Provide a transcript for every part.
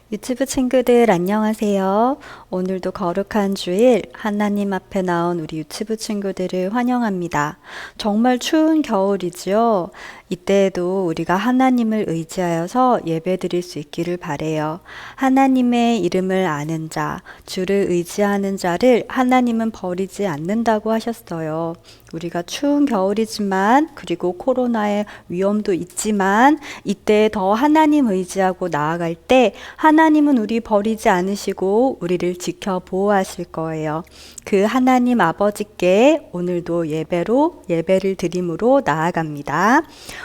유튜브 친구들 안녕하세요. 오늘도 거룩한 주일 하나님 앞에 나온 우리 유튜브 친구들을 환영합니다. 정말 추운 겨울이지요. 이때에도 우리가 하나님을 의지하여서 예배드릴 수 있기를 바래요. 하나님의 이름을 아는 자, 주를 의지하는 자를 하나님은 버리지 않는다고 하셨어요. 우리가 추운 겨울이지만 그리고 코로나의 위험도 있지만 이때 더 하나님 의지하고 나아갈 때 하나님은 우리 버리지 않으시고 우리를 지켜 보호하실 거예요. 그 하나님 아버지께 오늘도 예배를 드림으로 나아갑니다.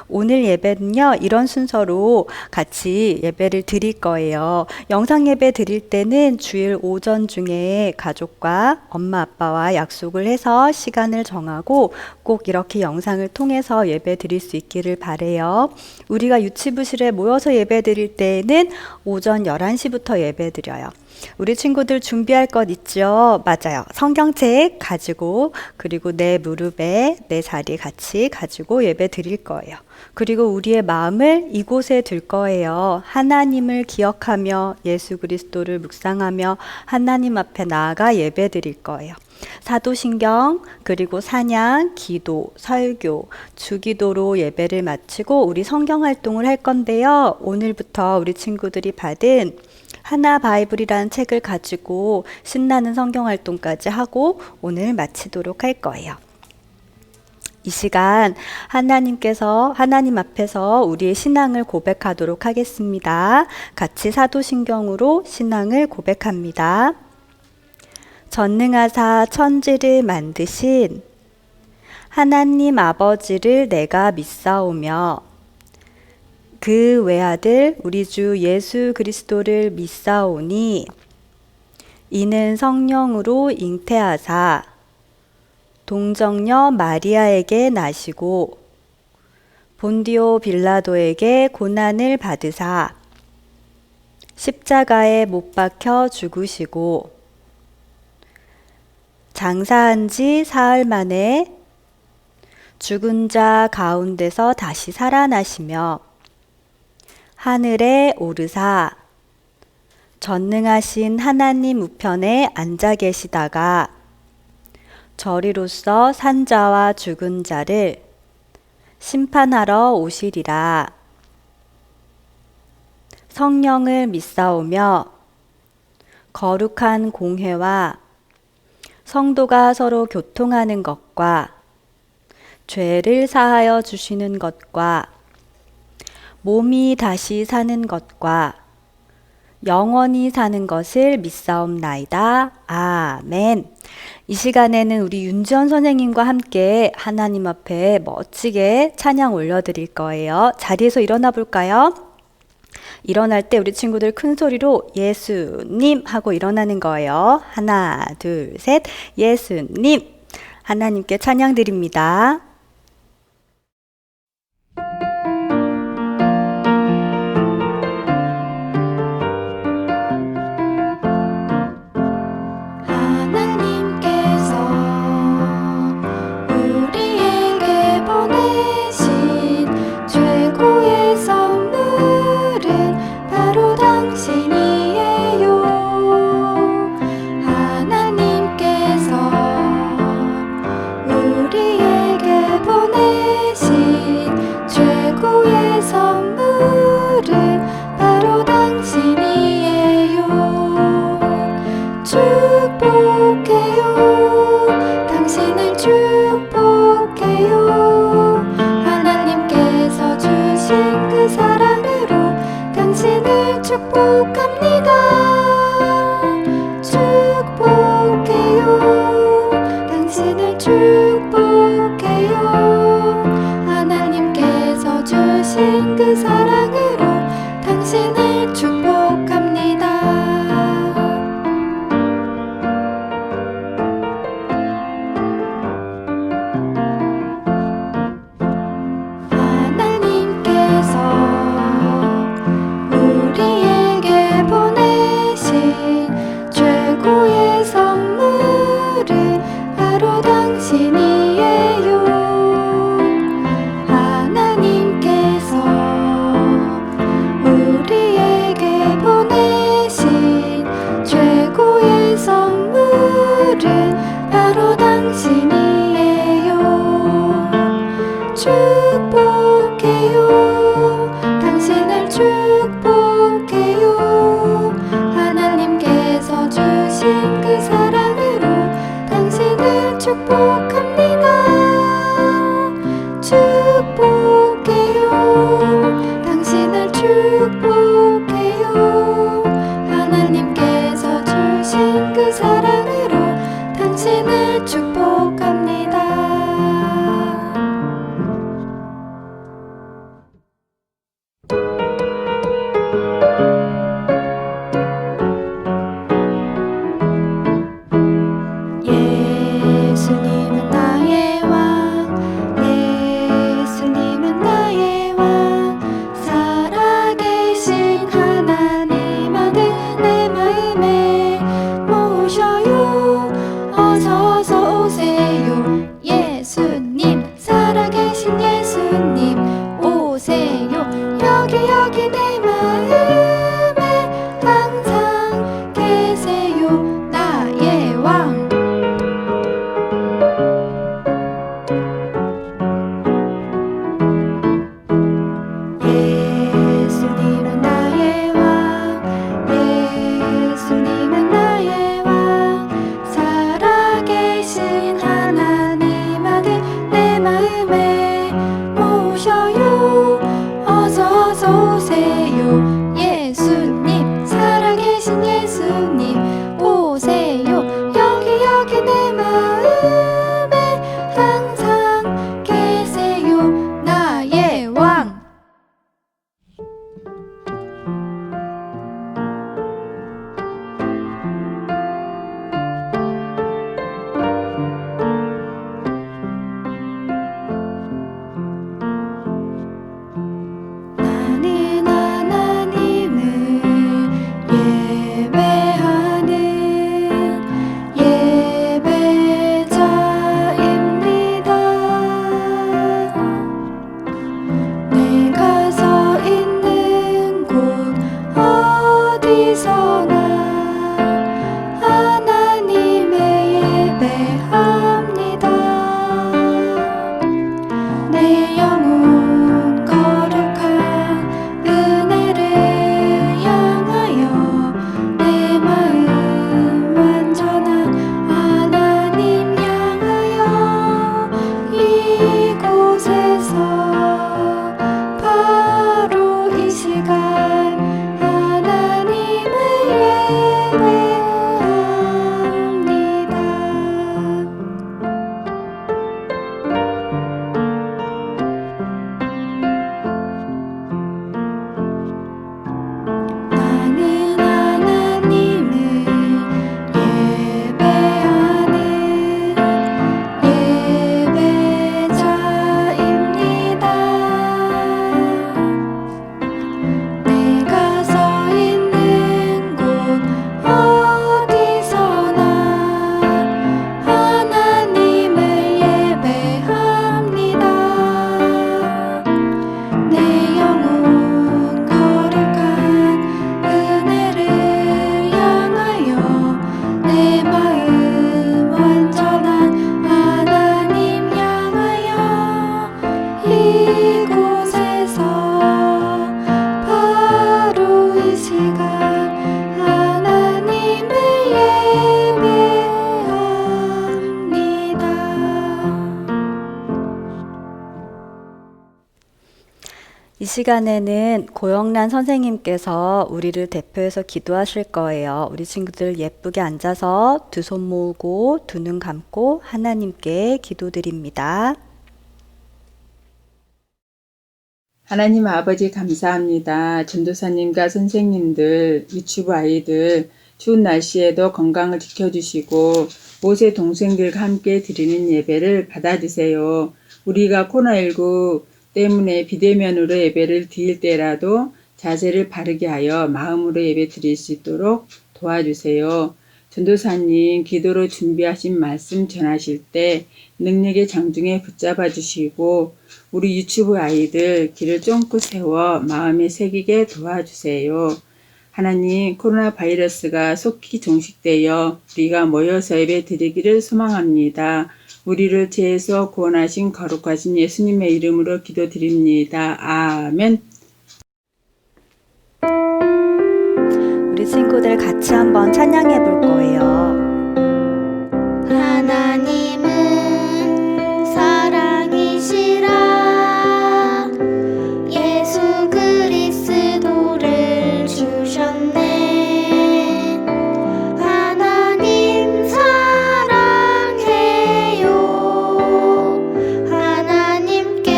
오늘 예배는요, 이런 순서로 같이 예배를 드릴 거예요. 영상 예배 드릴 때는 주일 오전 중에 가족과 엄마 아빠와 약속을 해서 시간을 정하고 꼭 이렇게 영상을 통해서 예배 드릴 수 있기를 바래요. 우리가 유치부실에 모여서 예배 드릴 때에는 오전 11시부터 예배 드려요. 우리 친구들 준비할 것 있죠? 맞아요. 성경책 가지고 그리고 내 무릎에 내 자리에 같이 가지고 예배 드릴 거예요. 그리고 우리의 마음을 이곳에 둘 거예요. 하나님을 기억하며 예수 그리스도를 묵상하며 하나님 앞에 나아가 예배 드릴 거예요. 사도신경, 그리고 찬양, 기도, 설교, 주기도로 예배를 마치고 우리 성경 활동을 할 건데요. 오늘부터 우리 친구들이 받은 하나 바이블이라는 책을 가지고 신나는 성경 활동까지 하고 오늘 마치도록 할 거예요. 이 시간 하나님 앞에서 우리의 신앙을 고백하도록 하겠습니다. 같이 사도신경으로 신앙을 고백합니다. 전능하사 천지를 만드신 하나님 아버지를 내가 믿사오며 그 외아들 우리 주 예수 그리스도를 믿사오니 이는 성령으로 잉태하사 동정녀 마리아에게 나시고 본디오 빌라도에게 고난을 받으사 십자가에 못 박혀 죽으시고 장사한 지 사흘 만에 죽은 자 가운데서 다시 살아나시며 하늘에 오르사 전능하신 하나님 우편에 앉아 계시다가 저리로서 산자와 죽은 자를 심판하러 오시리라. 성령을 믿사오며 거룩한 공회와 성도가 서로 교통하는 것과 죄를 사하여 주시는 것과 몸이 다시 사는 것과 영원히 사는 것을 믿사옵나이다. 아멘. 이 시간에는 우리 윤지원 선생님과 함께 하나님 앞에 멋지게 찬양 올려드릴 거예요. 자리에서 일어나 볼까요? 일어날 때 우리 친구들 큰 소리로 예수님 하고 일어나는 거예요. 하나, 둘, 셋. 예수님. 하나님께 찬양 드립니다. 하나님께서 이 시간에는 고영란 선생님께서 우리를 대표해서 기도하실 거예요. 우리 친구들 예쁘게 앉아서 두 손 모으고 두 눈 감고 하나님께 기도드립니다. 하나님 아버지 감사합니다. 전도사님과 선생님들, 유치부 아이들, 추운 날씨에도 건강을 지켜주시고 모세 동생들과 함께 드리는 예배를 받아주세요. 우리가 코로나19 때문에 비대면으로 예배를 드릴 때라도 자세를 바르게 하여 마음으로 예배 드릴 수 있도록 도와주세요. 전도사님 기도로 준비하신 말씀 전하실 때 능력의 장중에 붙잡아 주시고 우리 유치부 아이들 길을 쫑긋 세워 마음에 새기게 도와주세요. 하나님 코로나 바이러스가 속히 종식되어 우리가 모여서 예배 드리기를 소망합니다. 우리를 죄에서 구원하신 거룩하신 예수님의 이름으로 기도드립니다. 아멘. 우리 친구들 같이 한번 찬양해 볼 거예요. 하나님은 사랑이시라 예수 그리스도를 주셨네 하나님 사랑해요 하나님께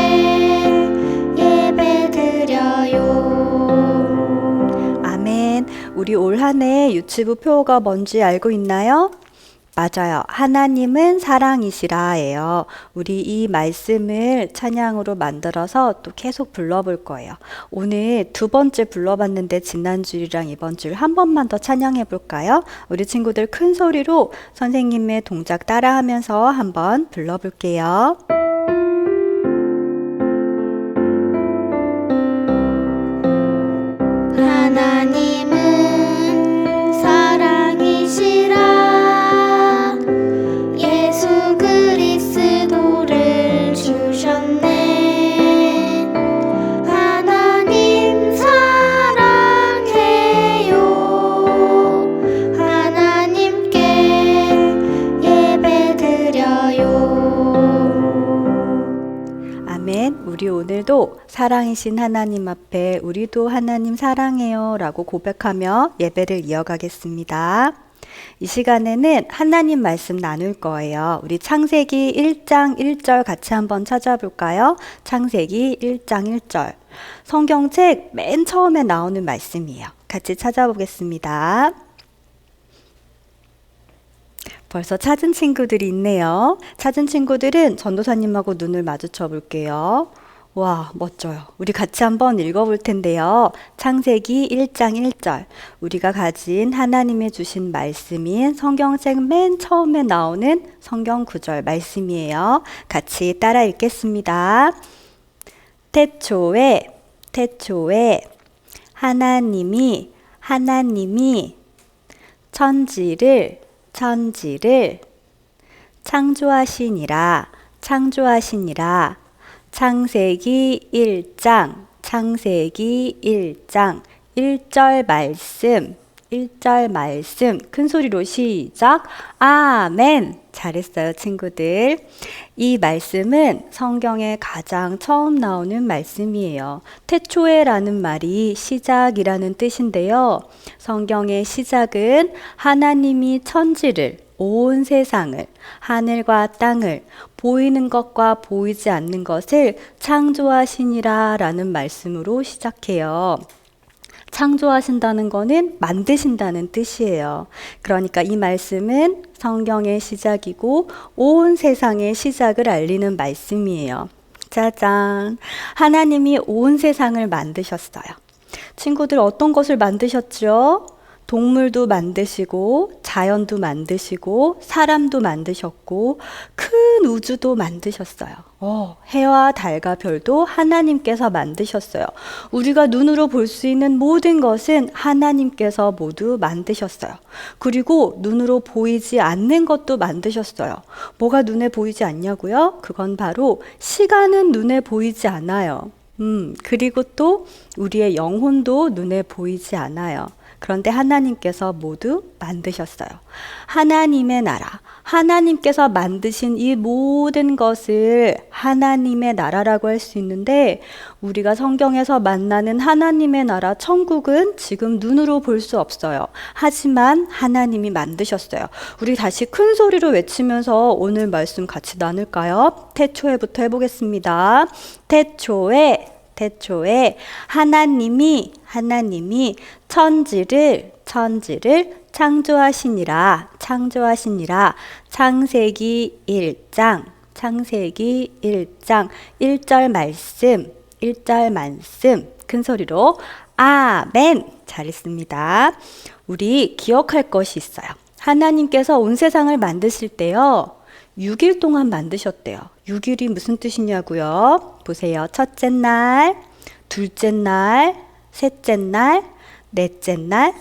예배드려요. 아멘. 우리 올 한 해 유치부 표어가 뭔지 알고 있나요? 맞아요. 하나님은 사랑이시라예요. 우리 이 말씀을 찬양으로 만들어서 또 계속 불러볼 거예요. 오늘 두 번째 불러봤는데 지난 주일이랑 이번 주일 한 번만 더 찬양해 볼까요? 우리 친구들 큰 소리로 선생님의 동작 따라하면서 한번 불러볼게요. 하나님은 사랑이시라 예수 그리스도를 주셨네 하나님 사랑해요 하나님께 예배드려요. 아멘. 우리 오늘도 사랑이신 하나님 앞에 우리도 하나님 사랑해요 라고 고백하며 예배를 이어가겠습니다. 이 시간에는 하나님 말씀 나눌 거예요. 우리 창세기 1장 1절 같이 한번 찾아볼까요? 창세기 1장 1절. 성경책 맨 처음에 나오는 말씀이에요. 같이 찾아보겠습니다. 벌써 찾은 친구들이 있네요. 찾은 친구들은 전도사님하고 눈을 마주쳐 볼게요. 와, 멋져요. 우리 같이 한번 읽어볼 텐데요. 창세기 1장 1절. 우리가 가진 하나님의 주신 말씀인 성경책 맨 처음에 나오는 성경 구절 말씀이에요. 같이 따라 읽겠습니다. 태초에 하나님이 천지를 창조하시니라. 창세기 1장 1절 말씀 큰 소리로 시작. 아멘. 잘했어요, 친구들. 이 말씀은 성경에 가장 처음 나오는 말씀이에요. 태초에라는 말이 시작이라는 뜻인데요. 성경의 시작은 하나님이 천지를 온 세상을 하늘과 땅을 보이는 것과 보이지 않는 것을 창조하시니라 라는 말씀으로 시작해요. 창조하신다는 거는 만드신다는 뜻이에요. 그러니까 이 말씀은 성경의 시작이고 온 세상의 시작을 알리는 말씀이에요. 짜잔! 하나님이 온 세상을 만드셨어요. 친구들 어떤 것을 만드셨죠? 동물도 만드시고 자연도 만드시고 사람도 만드셨고 큰 우주도 만드셨어요. 해와 달과 별도 하나님께서 만드셨어요. 우리가 눈으로 볼 수 있는 모든 것은 하나님께서 모두 만드셨어요. 그리고 눈으로 보이지 않는 것도 만드셨어요. 뭐가 눈에 보이지 않냐고요? 그건 바로 시간은 눈에 보이지 않아요. 그리고 또 우리의 영혼도 눈에 보이지 않아요. 그런데 하나님께서 모두 만드셨어요. 하나님의 나라, 하나님께서 만드신 이 모든 것을 하나님의 나라라고 할 수 있는데, 우리가 성경에서 만나는 하나님의 나라, 천국은 지금 눈으로 볼 수 없어요. 하지만 하나님이 만드셨어요. 우리 다시 큰 소리로 외치면서 오늘 말씀 같이 나눌까요? 태초에부터 해보겠습니다. 태초에 하나님이 천지를 창조하시니라. 창세기 1장 1절 말씀 큰 소리로 아멘. 잘했습니다. 우리 기억할 것이 있어요. 하나님께서 온 세상을 만드실 때요, 6일 동안 만드셨대요. 6일이 무슨 뜻이냐고요? 보세요. 첫째 날, 둘째 날, 셋째 날, 넷째 날,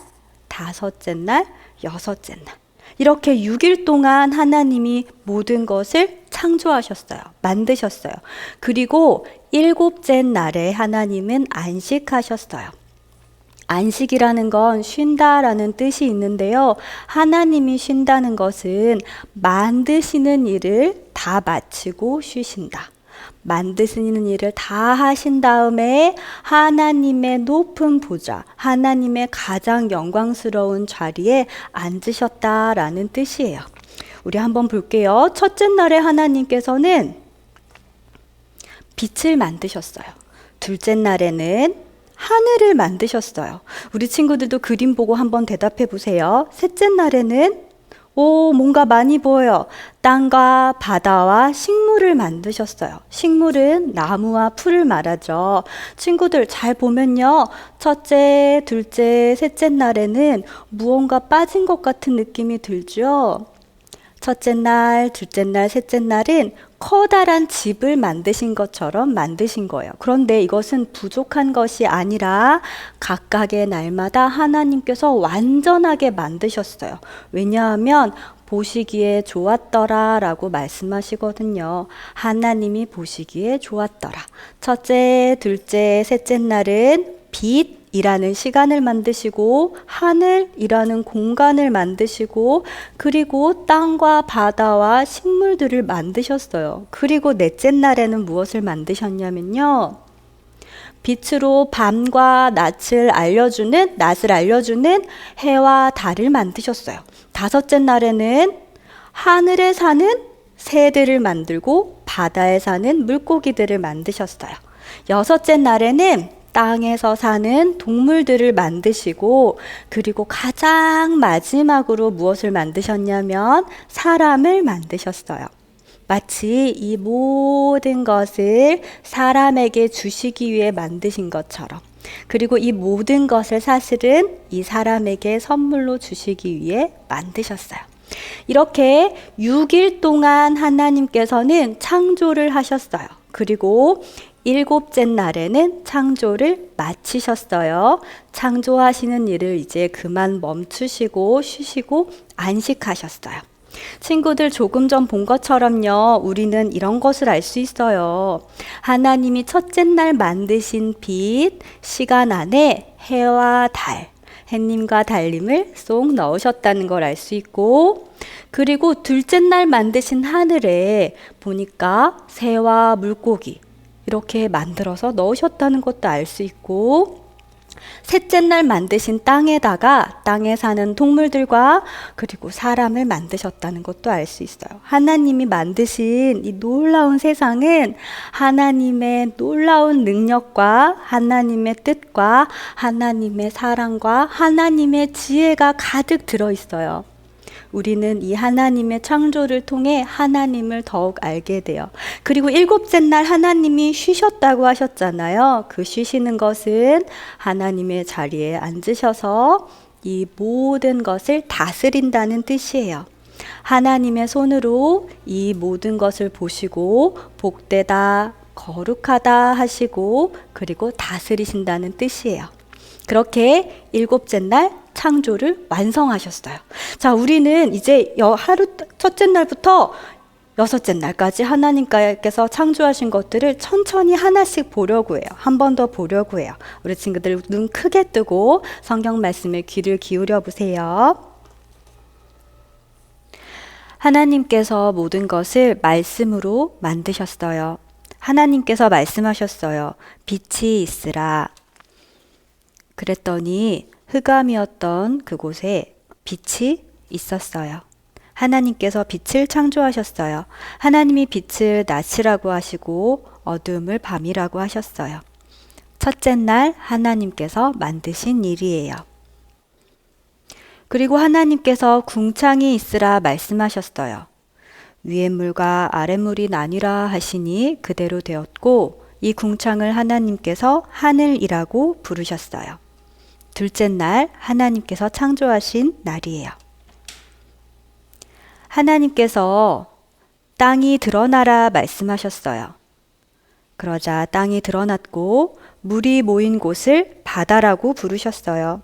다섯째 날, 여섯째 날. 이렇게 6일 동안 하나님이 모든 것을 창조하셨어요. 만드셨어요. 그리고 일곱째 날에 하나님은 안식하셨어요. 안식이라는 건 쉰다라는 뜻이 있는데요. 하나님이 쉰다는 것은 만드시는 일을 다 마치고 쉬신다. 만드시는 일을 다 하신 다음에 하나님의 높은 보좌, 하나님의 가장 영광스러운 자리에 앉으셨다라는 뜻이에요. 우리 한번 볼게요. 첫째 날에 하나님께서는 빛을 만드셨어요. 둘째 날에는 하늘을 만드셨어요. 우리 친구들도 그림 보고 한번 대답해 보세요. 셋째 날에는 뭔가 많이 보여요. 땅과 바다와 식물을 만드셨어요. 식물은 나무와 풀을 말하죠. 친구들 잘 보면요. 첫째, 둘째, 셋째 날에는 무언가 빠진 것 같은 느낌이 들죠. 첫째 날, 둘째 날, 셋째 날은 커다란 집을 만드신 것처럼 만드신 거예요. 그런데 이것은 부족한 것이 아니라 각각의 날마다 하나님께서 완전하게 만드셨어요. 왜냐하면 보시기에 좋았더라 라고 말씀하시거든요. 하나님이 보시기에 좋았더라. 첫째, 둘째, 셋째 날은 빛이라는 시간을 만드시고 하늘이라는 공간을 만드시고 그리고 땅과 바다와 식물들을 만드셨어요. 그리고 넷째 날에는 무엇을 만드셨냐면요. 빛으로 밤과 낮을 알려주는 해와 달을 만드셨어요. 다섯째 날에는 하늘에 사는 새들을 만들고 바다에 사는 물고기들을 만드셨어요. 여섯째 날에는 땅에서 사는 동물들을 만드시고 그리고 가장 마지막으로 무엇을 만드셨냐면 사람을 만드셨어요. 마치 이 모든 것을 사람에게 주시기 위해 만드신 것처럼 그리고 이 모든 것을 사실은 이 사람에게 선물로 주시기 위해 만드셨어요. 이렇게 6일 동안 하나님께서는 창조를 하셨어요. 그리고 일곱째 날에는 창조를 마치셨어요. 창조하시는 일을 이제 그만 멈추시고 쉬시고 안식하셨어요. 친구들 조금 전 본 것처럼요. 우리는 이런 것을 알 수 있어요. 하나님이 첫째 날 만드신 빛, 시간 안에 해와 달, 해님과 달님을 쏙 넣으셨다는 걸 알 수 있고 그리고 둘째 날 만드신 하늘에 보니까 새와 물고기 이렇게 만들어서 넣으셨다는 것도 알 수 있고 셋째 날 만드신 땅에다가 땅에 사는 동물들과 그리고 사람을 만드셨다는 것도 알 수 있어요. 하나님이 만드신 이 놀라운 세상은 하나님의 놀라운 능력과 하나님의 뜻과 하나님의 사랑과 하나님의 지혜가 가득 들어있어요. 우리는 이 하나님의 창조를 통해 하나님을 더욱 알게 돼요. 그리고 일곱째 날 하나님이 쉬셨다고 하셨잖아요. 그 쉬시는 것은 하나님의 자리에 앉으셔서 이 모든 것을 다스린다는 뜻이에요. 하나님의 손으로 이 모든 것을 보시고 복되다, 거룩하다 하시고 그리고 다스리신다는 뜻이에요. 그렇게 일곱째 날 창조를 완성하셨어요. 자, 우리는 이제 첫째 날부터 여섯째 날까지 하나님께서 창조하신 것들을 천천히 하나씩 보려고 해요. 한 번 더 보려고 해요. 우리 친구들 눈 크게 뜨고 성경 말씀에 귀를 기울여 보세요. 하나님께서 모든 것을 말씀으로 만드셨어요. 하나님께서 말씀하셨어요. 빛이 있으라. 그랬더니 흑암이었던 그곳에 빛이 있었어요. 하나님께서 빛을 창조하셨어요. 하나님이 빛을 낮이라고 하시고 어두움을 밤이라고 하셨어요. 첫째 날 하나님께서 만드신 일이에요. 그리고 하나님께서 궁창이 있으라 말씀하셨어요. 위의 물과 아랫 물이 나뉘라 하시니 그대로 되었고 이 궁창을 하나님께서 하늘이라고 부르셨어요. 둘째 날 하나님께서 창조하신 날이에요. 하나님께서 땅이 드러나라 말씀하셨어요. 그러자 땅이 드러났고 물이 모인 곳을 바다라고 부르셨어요.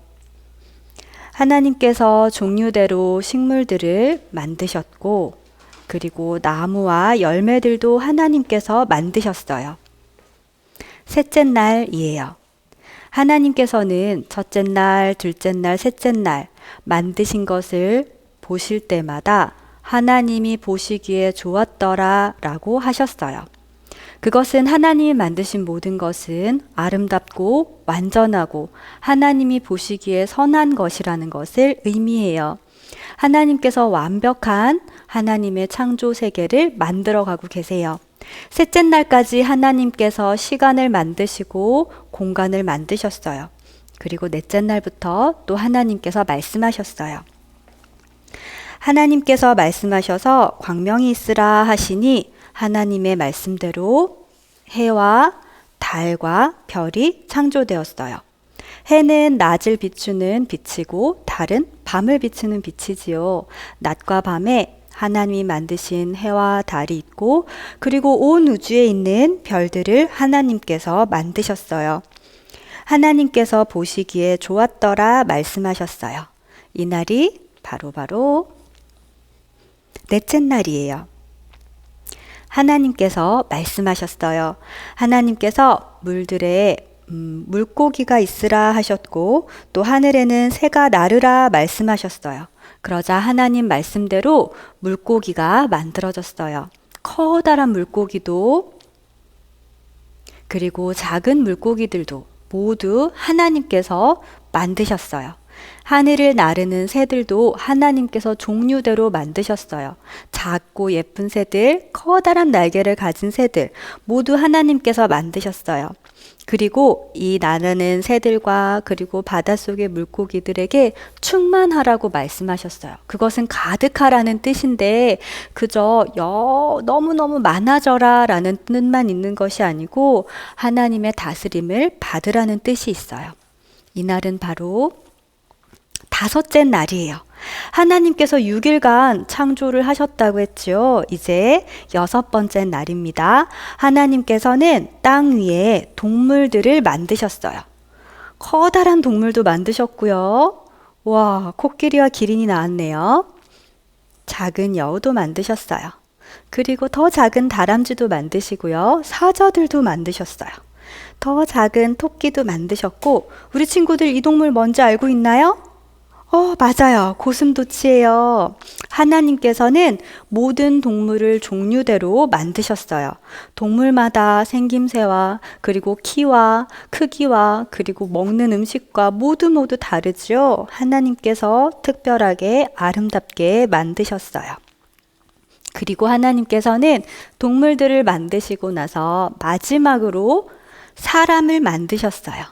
하나님께서 종류대로 식물들을 만드셨고 그리고 나무와 열매들도 하나님께서 만드셨어요. 셋째 날이에요. 하나님께서는 첫째 날, 둘째 날, 셋째 날 만드신 것을 보실 때마다 하나님이 보시기에 좋았더라 라고 하셨어요. 그것은 하나님이 만드신 모든 것은 아름답고 완전하고 하나님이 보시기에 선한 것이라는 것을 의미해요. 하나님께서 완벽한 하나님의 창조 세계를 만들어가고 계세요. 셋째 날까지 하나님께서 시간을 만드시고 공간을 만드셨어요. 그리고 넷째 날부터 또 하나님께서 말씀하셨어요. 하나님께서 말씀하셔서 광명이 있으라 하시니 하나님의 말씀대로 해와 달과 별이 창조되었어요. 해는 낮을 비추는 빛이고 달은 밤을 비추는 빛이지요. 낮과 밤에 하나님이 만드신 해와 달이 있고 그리고 온 우주에 있는 별들을 하나님께서 만드셨어요. 하나님께서 보시기에 좋았더라 말씀하셨어요. 이 날이 바로 넷째 날이에요. 하나님께서 말씀하셨어요. 하나님께서 물들에 물고기가 있으라 하셨고 또 하늘에는 새가 나르라 말씀하셨어요. 그러자 하나님 말씀대로 물고기가 만들어졌어요. 커다란 물고기도 그리고 작은 물고기들도 모두 하나님께서 만드셨어요. 하늘을 나르는 새들도 하나님께서 종류대로 만드셨어요. 작고 예쁜 새들, 커다란 날개를 가진 새들 모두 하나님께서 만드셨어요. 그리고 이 나르는 새들과 그리고 바닷속의 물고기들에게 충만하라고 말씀하셨어요. 그것은 가득하라는 뜻인데 그저 너무너무 많아져라 라는 뜻만 있는 것이 아니고 하나님의 다스림을 받으라는 뜻이 있어요. 이날은 바로 다섯째 날이에요. 하나님께서 6일간 창조를 하셨다고 했죠. 이제 여섯 번째 날입니다. 하나님께서는 땅 위에 동물들을 만드셨어요. 커다란 동물도 만드셨고요. 와, 코끼리와 기린이 나왔네요. 작은 여우도 만드셨어요. 그리고 더 작은 다람쥐도 만드시고요. 사자들도 만드셨어요. 더 작은 토끼도 만드셨고 우리 친구들 이 동물 뭔지 알고 있나요? 맞아요. 고슴도치예요. 하나님께서는 모든 동물을 종류대로 만드셨어요. 동물마다 생김새와 그리고 키와 크기와 그리고 먹는 음식과 모두 다르죠. 하나님께서 특별하게 아름답게 만드셨어요. 그리고 하나님께서는 동물들을 만드시고 나서 마지막으로 사람을 만드셨어요.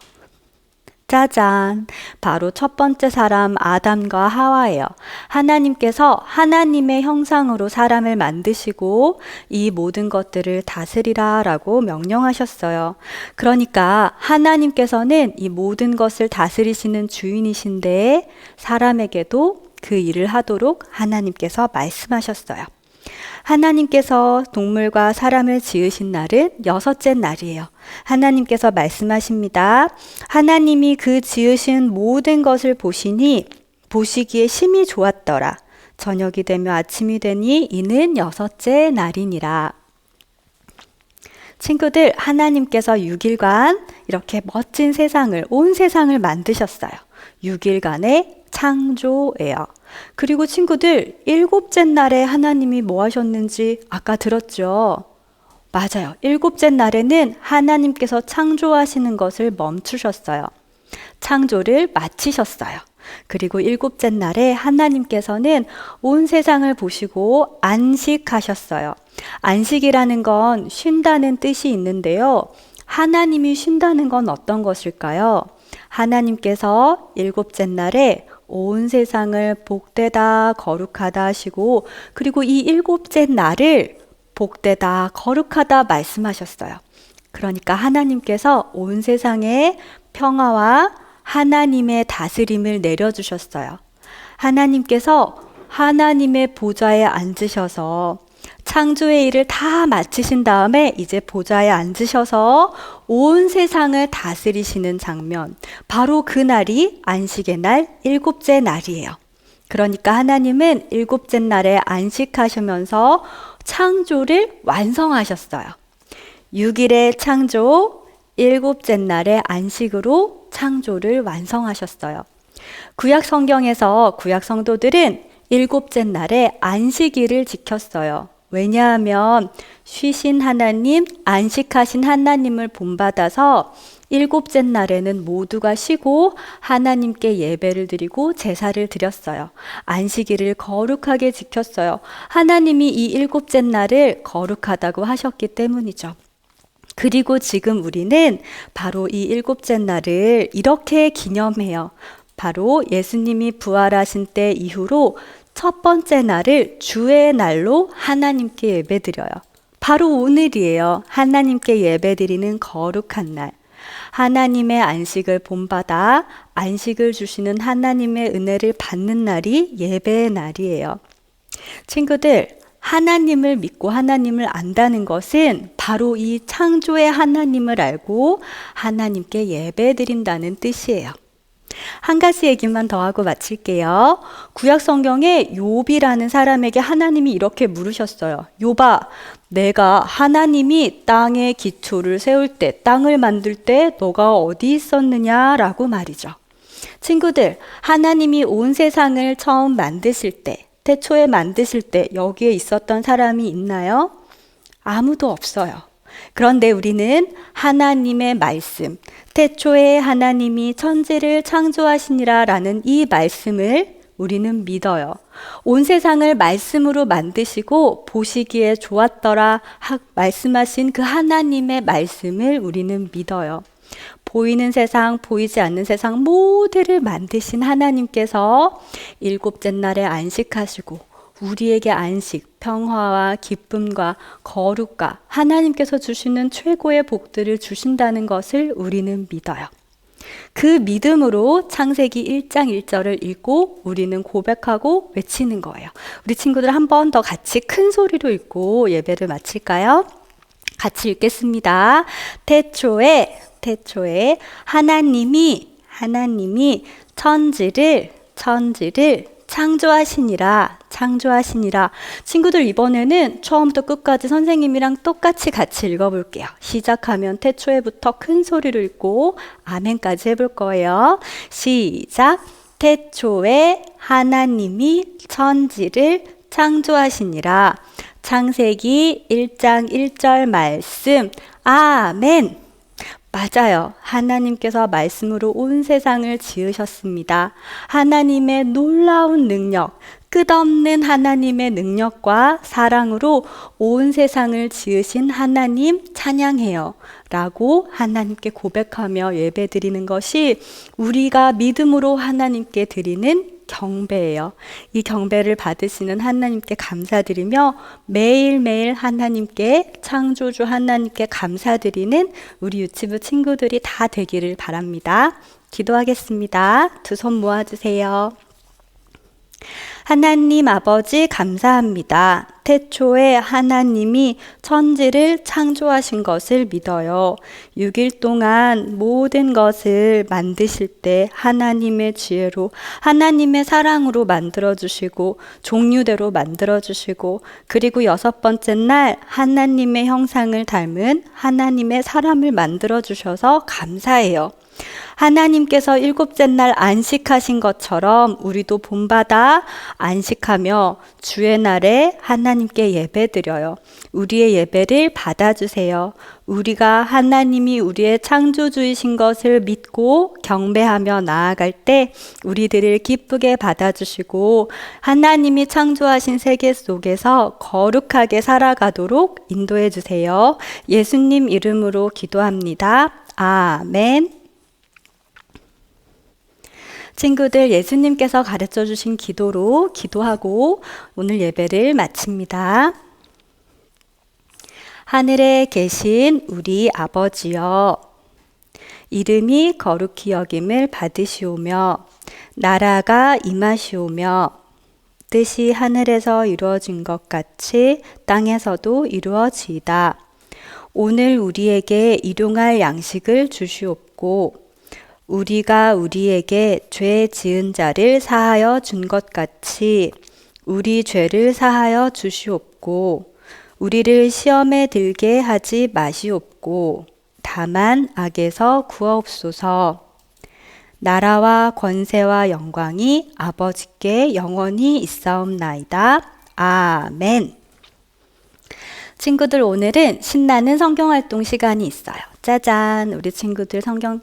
짜잔! 바로 첫 번째 사람 아담과 하와예요. 하나님께서 하나님의 형상으로 사람을 만드시고 이 모든 것들을 다스리라 라고 명령하셨어요. 그러니까 하나님께서는 이 모든 것을 다스리시는 주인이신데 사람에게도 그 일을 하도록 하나님께서 말씀하셨어요. 하나님께서 동물과 사람을 지으신 날은 여섯째 날이에요. 하나님께서 말씀하십니다. 하나님이 그 지으신 모든 것을 보시니 보시기에 심히 좋았더라. 저녁이 되며 아침이 되니 이는 여섯째 날이니라. 친구들, 하나님께서 6일간 이렇게 멋진 세상을, 온 세상을 만드셨어요. 6일간의 창조예요. 그리고 친구들, 일곱째 날에 하나님이 뭐 하셨는지 아까 들었죠? 맞아요. 일곱째 날에는 하나님께서 창조하시는 것을 멈추셨어요. 창조를 마치셨어요. 그리고 일곱째 날에 하나님께서는 온 세상을 보시고 안식하셨어요. 안식이라는 건 쉰다는 뜻이 있는데요. 하나님이 쉰다는 건 어떤 것일까요? 하나님께서 일곱째 날에 온 세상을 복되다 거룩하다 하시고, 그리고 이 일곱째 날을 복되다 거룩하다 말씀하셨어요. 그러니까 하나님께서 온 세상에 평화와 하나님의 다스림을 내려주셨어요. 하나님께서 하나님의 보좌에 앉으셔서 창조의 일을 다 마치신 다음에 이제 보좌에 앉으셔서 온 세상을 다스리시는 장면, 바로 그 날이 안식의 날, 일곱째 날이에요. 그러니까 하나님은 일곱째 날에 안식하시면서 창조를 완성하셨어요. 6일의 창조, 일곱째 날의 안식으로 창조를 완성하셨어요. 구약 성경에서 구약 성도들은 일곱째 날에 안식일을 지켰어요. 왜냐하면 쉬신 하나님, 안식하신 하나님을 본받아서 일곱째 날에는 모두가 쉬고 하나님께 예배를 드리고 제사를 드렸어요. 안식일을 거룩하게 지켰어요. 하나님이 이 일곱째 날을 거룩하다고 하셨기 때문이죠. 그리고 지금 우리는 바로 이 일곱째 날을 이렇게 기념해요. 바로 예수님이 부활하신 때 이후로 첫 번째 날을 주의 날로 하나님께 예배드려요. 바로 오늘이에요. 하나님께 예배드리는 거룩한 날. 하나님의 안식을 본받아 안식을 주시는 하나님의 은혜를 받는 날이 예배의 날이에요. 친구들, 하나님을 믿고 하나님을 안다는 것은 바로 이 창조의 하나님을 알고 하나님께 예배드린다는 뜻이에요. 한 가지 얘기만 더 하고 마칠게요. 구약 성경에 욥이라는 사람에게 하나님이 이렇게 물으셨어요. 욥아, 내가 하나님이 땅의 기초를 세울 때, 땅을 만들 때 너가 어디 있었느냐라고 말이죠. 친구들, 하나님이 온 세상을 처음 만드실 때, 태초에 만드실 때 여기에 있었던 사람이 있나요? 아무도 없어요. 그런데 우리는 하나님의 말씀, 태초에 하나님이 천지를 창조하시니라 라는 이 말씀을 우리는 믿어요. 온 세상을 말씀으로 만드시고 보시기에 좋았더라 말씀하신 그 하나님의 말씀을 우리는 믿어요. 보이는 세상, 보이지 않는 세상 모두를 만드신 하나님께서 일곱째 날에 안식하시고 우리에게 안식, 평화와 기쁨과 거룩과 하나님께서 주시는 최고의 복들을 주신다는 것을 우리는 믿어요. 그 믿음으로 창세기 1장 1절을 읽고 우리는 고백하고 외치는 거예요. 우리 친구들 한 번 더 같이 큰 소리로 읽고 예배를 마칠까요? 같이 읽겠습니다. 태초에 하나님이 천지를 창조하시니라. 친구들, 이번에는 처음부터 끝까지 선생님이랑 똑같이 같이 읽어볼게요. 시작하면 태초에부터 큰 소리로 읽고 아멘까지 해볼 거예요. 시작. 태초에 하나님이 천지를 창조하시니라. 창세기 1장 1절 말씀. 아멘. 맞아요. 하나님께서 말씀으로 온 세상을 지으셨습니다. 하나님의 놀라운 능력, 끝없는 하나님의 능력과 사랑으로 온 세상을 지으신 하나님 찬양해요. 라고 하나님께 고백하며 예배드리는 것이 우리가 믿음으로 하나님께 드리는 경배예요. 이 경배를 받으시는 하나님께 감사드리며 매일매일 하나님께, 창조주 하나님께 감사드리는 우리 유치부 친구들이 다 되기를 바랍니다. 기도하겠습니다. 두 손 모아주세요. 하나님 아버지 감사합니다. 태초에 하나님이 천지를 창조하신 것을 믿어요. 6일 동안 모든 것을 만드실 때 하나님의 지혜로, 하나님의 사랑으로 만들어주시고, 종류대로 만들어주시고, 그리고 6번째 날 하나님의 형상을 닮은 하나님의 사람을 만들어주셔서 감사해요. 하나님께서 7째 날 안식하신 것처럼 우리도 본받아 안식하며 주의 날에 하나님께 예배드려요. 우리의 예배를 받아주세요. 우리가 하나님이 우리의 창조주이신 것을 믿고 경배하며 나아갈 때 우리들을 기쁘게 받아주시고 하나님이 창조하신 세계 속에서 거룩하게 살아가도록 인도해 주세요. 예수님 이름으로 기도합니다. 아멘. 친구들, 예수님께서 가르쳐 주신 기도로 기도하고 오늘 예배를 마칩니다. 하늘에 계신 우리 아버지여, 이름이 거룩히 여김을 받으시오며 나라가 임하시오며 뜻이 하늘에서 이루어진 것 같이 땅에서도 이루어지이다. 오늘 우리에게 일용할 양식을 주시옵고 우리가 우리에게 죄 지은 자를 사하여 준 것 같이 우리 죄를 사하여 주시옵고 우리를 시험에 들게 하지 마시옵고 다만 악에서 구하옵소서. 나라와 권세와 영광이 아버지께 영원히 있사옵나이다. 아멘. 친구들, 오늘은 신나는 성경활동 시간이 있어요. 짜잔, 우리 친구들 성경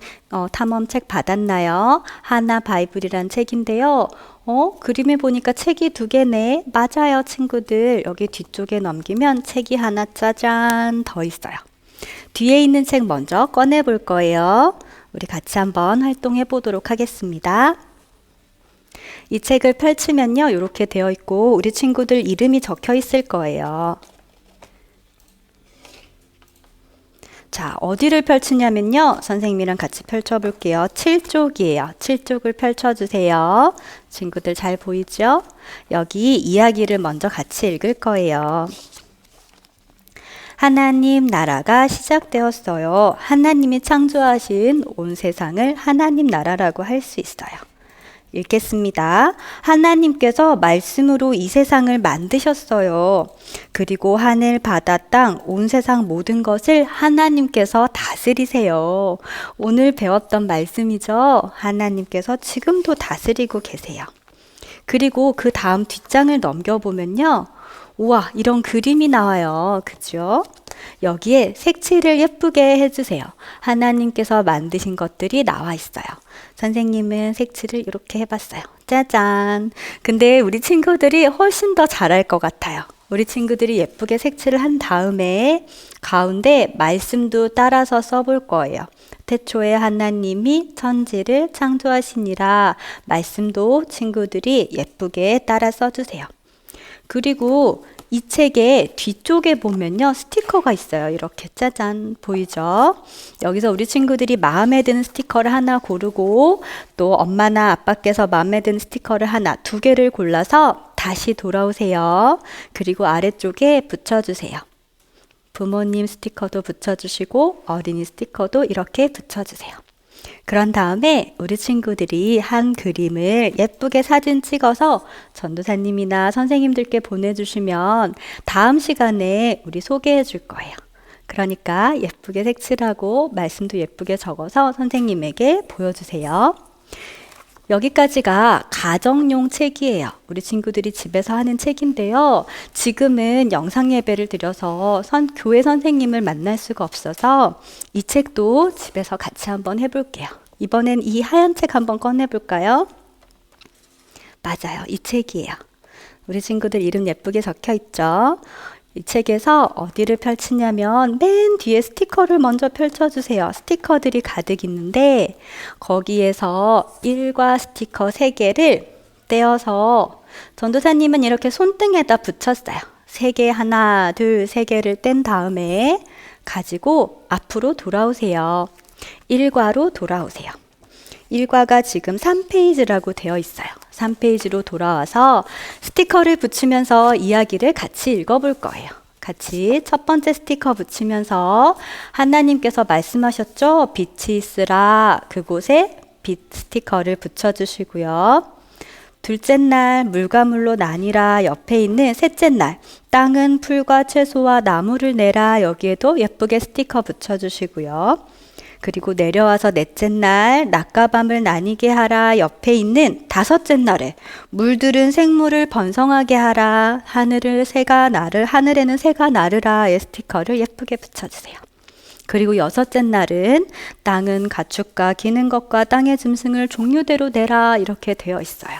탐험책 받았나요? 하나 바이블이란 책인데요. 그림에 보니까 책이 2개네. 맞아요, 친구들. 여기 뒤쪽에 넘기면 책이 하나 짜잔 더 있어요. 뒤에 있는 책 먼저 꺼내 볼 거예요. 우리 같이 한번 활동해 보도록 하겠습니다. 이 책을 펼치면요, 이렇게 되어 있고 우리 친구들 이름이 적혀 있을 거예요. 자, 어디를 펼치냐면요. 선생님이랑 같이 펼쳐볼게요. 7쪽이에요. 7쪽을 펼쳐주세요. 친구들 잘 보이죠? 여기 이야기를 먼저 같이 읽을 거예요. 하나님 나라가 시작되었어요. 하나님이 창조하신 온 세상을 하나님 나라라고 할 수 있어요. 읽겠습니다. 하나님께서 말씀으로 이 세상을 만드셨어요. 그리고 하늘, 바다, 땅, 온 세상 모든 것을 하나님께서 다스리세요. 오늘 배웠던 말씀이죠. 하나님께서 지금도 다스리고 계세요. 그리고 그 다음 뒷장을 넘겨보면요. 우와, 이런 그림이 나와요. 그죠? 여기에 색칠을 예쁘게 해주세요. 하나님께서 만드신 것들이 나와 있어요. 선생님은 색칠을 이렇게 해봤어요. 짜잔. 근데 우리 친구들이 훨씬 더 잘할 것 같아요. 우리 친구들이 예쁘게 색칠을 한 다음에 가운데 말씀도 따라서 써볼 거예요. 태초에 하나님이 천지를 창조하시니라. 말씀도 친구들이 예쁘게 따라 써주세요. 그리고 이 책의 뒤쪽에 보면요, 스티커가 있어요. 이렇게 짜잔, 보이죠? 여기서 우리 친구들이 마음에 드는 스티커를 하나 고르고 또 엄마나 아빠께서 마음에 드는 스티커를 하나, 2개를 골라서 다시 돌아오세요. 그리고 아래쪽에 붙여주세요. 부모님 스티커도 붙여주시고 어린이 스티커도 이렇게 붙여주세요. 그런 다음에 우리 친구들이 한 그림을 예쁘게 사진 찍어서 전도사님이나 선생님들께 보내주시면 다음 시간에 우리 소개해 줄 거예요. 그러니까 예쁘게 색칠하고 말씀도 예쁘게 적어서 선생님에게 보여주세요. 여기까지가 가정용 책이에요. 우리 친구들이 집에서 하는 책인데요. 지금은 영상 예배를 드려서 교회 선생님을 만날 수가 없어서 이 책도 집에서 같이 한번 해볼게요. 이번엔 이 하얀 책 한번 꺼내볼까요? 맞아요. 이 책이에요. 우리 친구들 이름 예쁘게 적혀 있죠? 이 책에서 어디를 펼치냐면 맨 뒤에 스티커를 먼저 펼쳐주세요. 스티커들이 가득 있는데 거기에서 일과 스티커 3개를 떼어서 전도사님은 이렇게 손등에다 붙였어요. 3개, 하나, 둘, 3개를 뗀 다음에 가지고 앞으로 돌아오세요. 일과로 돌아오세요. 일과가 지금 3페이지라고 되어 있어요. 3페이지로 돌아와서 스티커를 붙이면서 이야기를 같이 읽어볼 거예요. 같이 첫 번째 스티커 붙이면서 하나님께서 말씀하셨죠? 빛이 있으라. 그곳에 빛 스티커를 붙여주시고요. 둘째 날 물과 물로 나뉘라 옆에 있는 셋째 날 땅은 풀과 채소와 나무를 내라 여기에도 예쁘게 스티커 붙여주시고요. 그리고 내려와서 넷째 날 낮과 밤을 나뉘게 하라 옆에 있는 다섯째 날에 물들은 생물을 번성하게 하라 하늘에는 새가 나르라의 스티커를 예쁘게 붙여주세요. 그리고 여섯째 날은 땅은 가축과 기는 것과 땅의 짐승을 종류대로 내라 이렇게 되어 있어요.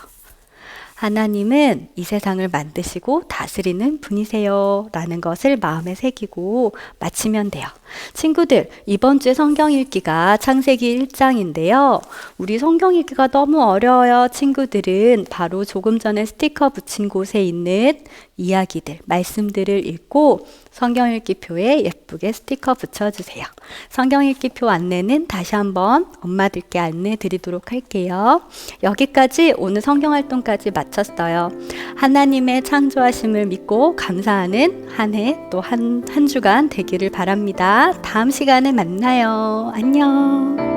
하나님은 이 세상을 만드시고 다스리는 분이세요 라는 것을 마음에 새기고 마치면 돼요. 친구들, 이번 주에 성경 읽기가 창세기 1장인데요. 우리 성경 읽기가 너무 어려워요. 친구들은 바로 조금 전에 스티커 붙인 곳에 있는 이야기들, 말씀들을 읽고 성경 읽기표에 예쁘게 스티커 붙여주세요. 성경 읽기표 안내는 다시 한번 엄마들께 안내 드리도록 할게요. 여기까지 오늘 성경 활동까지 마쳤어요. 하나님의 창조하심을 믿고 감사하는 한 해 또 한 주간 되기를 바랍니다. 다음 시간에 만나요. 안녕.